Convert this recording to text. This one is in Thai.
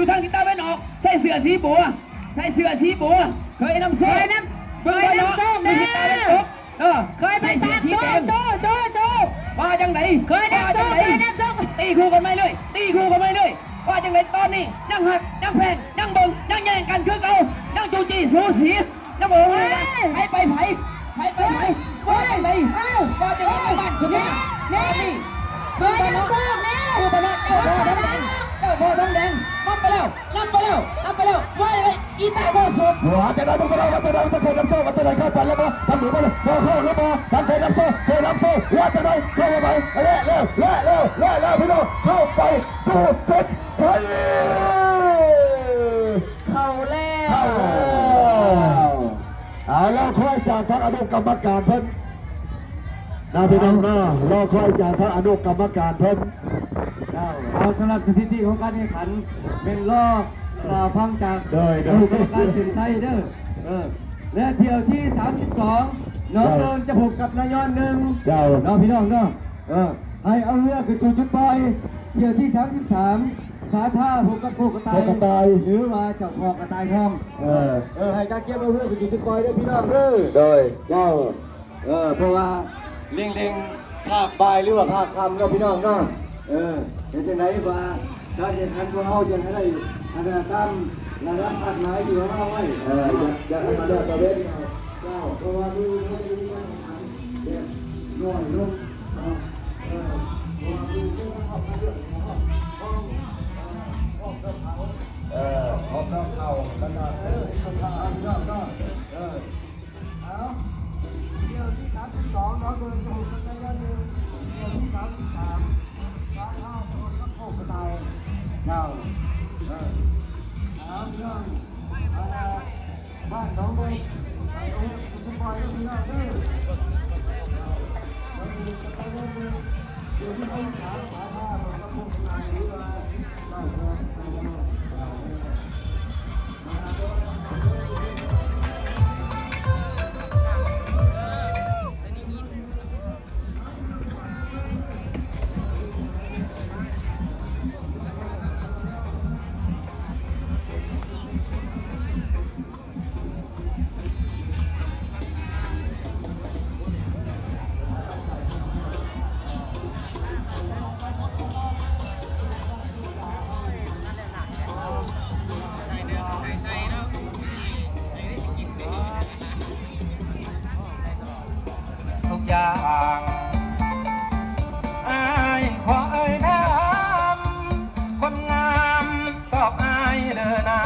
อยู่ทางทิศตะวันออกใส่เสื้อสีบัวใส่เสื้อสีบัวเคยนำโซ่เคยนำโซ่อยู่ทิศตะวันตกเคยไปตากโซ่ว่าจังไหนเคยนำโซ่ตีคู่กันไม่เลยตีคู่กันไม่เลยว่าจังไหนตอนนี้ยังหักยังแพงยังเบิ่งยังแย่งกันคือเก่ายังจูจีสูสียังเบิ่งไปว่าจังไหนว่าจังไหนบ้านคุณแม่นี่คือบ้านน้องคือบ้านน้องเจ้าพ่อทองแดงนำไปแล้วว่าจังไหนอีตาโบสุดหัวจะได้บุกไปแล้วว่าจะได้จะเคยรับโซ่ว่าจะได้เข้าไปแล้วบ่ทำหนูไปเลยเข้าแล้วบ่ทำเคยรับโซ่ว่าจะได้เข้าไปเร็วพี่น้องเข้าไปสู้สุดใส่เข้าแล้วเอาแล้วค่อยจากทางอนุกรรมการเพิ่นนะพี่น้องนะรอค่อยจากทางอนุกรรมการเพิ่นเอาสำหรับสถิติของการแข่งขันเป็นรอบฟังจากกรรมการสินไซเดอร์และเที่ยวที่32น้องเดินจะพบกับนายอนหนึ่งน้องพี่น้องเนาะให้เอาเรือขึ้นสู่จุดปลายเที่ยวที่33สาท่าพบกับพวกกระต่ายหรือว่าจับพอกระต่ายทองให้การเก็บเอาเรือขึ้นสู่จุดปลายด้วยพี่น้องโดยเจ้าเพราะว่าเล็งภาคบ่ายหรือว่าภาคค่ำเนาะพี่น้องเนาะเป็นจังไหนว่าการแข่งขันของเราจะได้อันดับตั้มระดับอัดหมายอยู่ของเราไว้จะให้มาเลือกตัวเล่นเจ้าเพราะว่าดูให้ดูการแข่งขันเด็กน้อยลงออกเขาขนาดเอาเที่ยวที่32น้องเดินถูกกันได้ยังเที่ยวที่33ร้านข้าวคนก็โคกกระต่ายเจ้าเอาเรื่องบ้านน้องไปคุณพ่อยังไม่ได้เด้อเราดูกันไปเรื่อยๆเดี๋ยวที่เขาถามว่าเราก็คงนายหรือว่าบ้านเราอย่างอายขอเอ่ยนามคนงามตอบอายเดินหน้า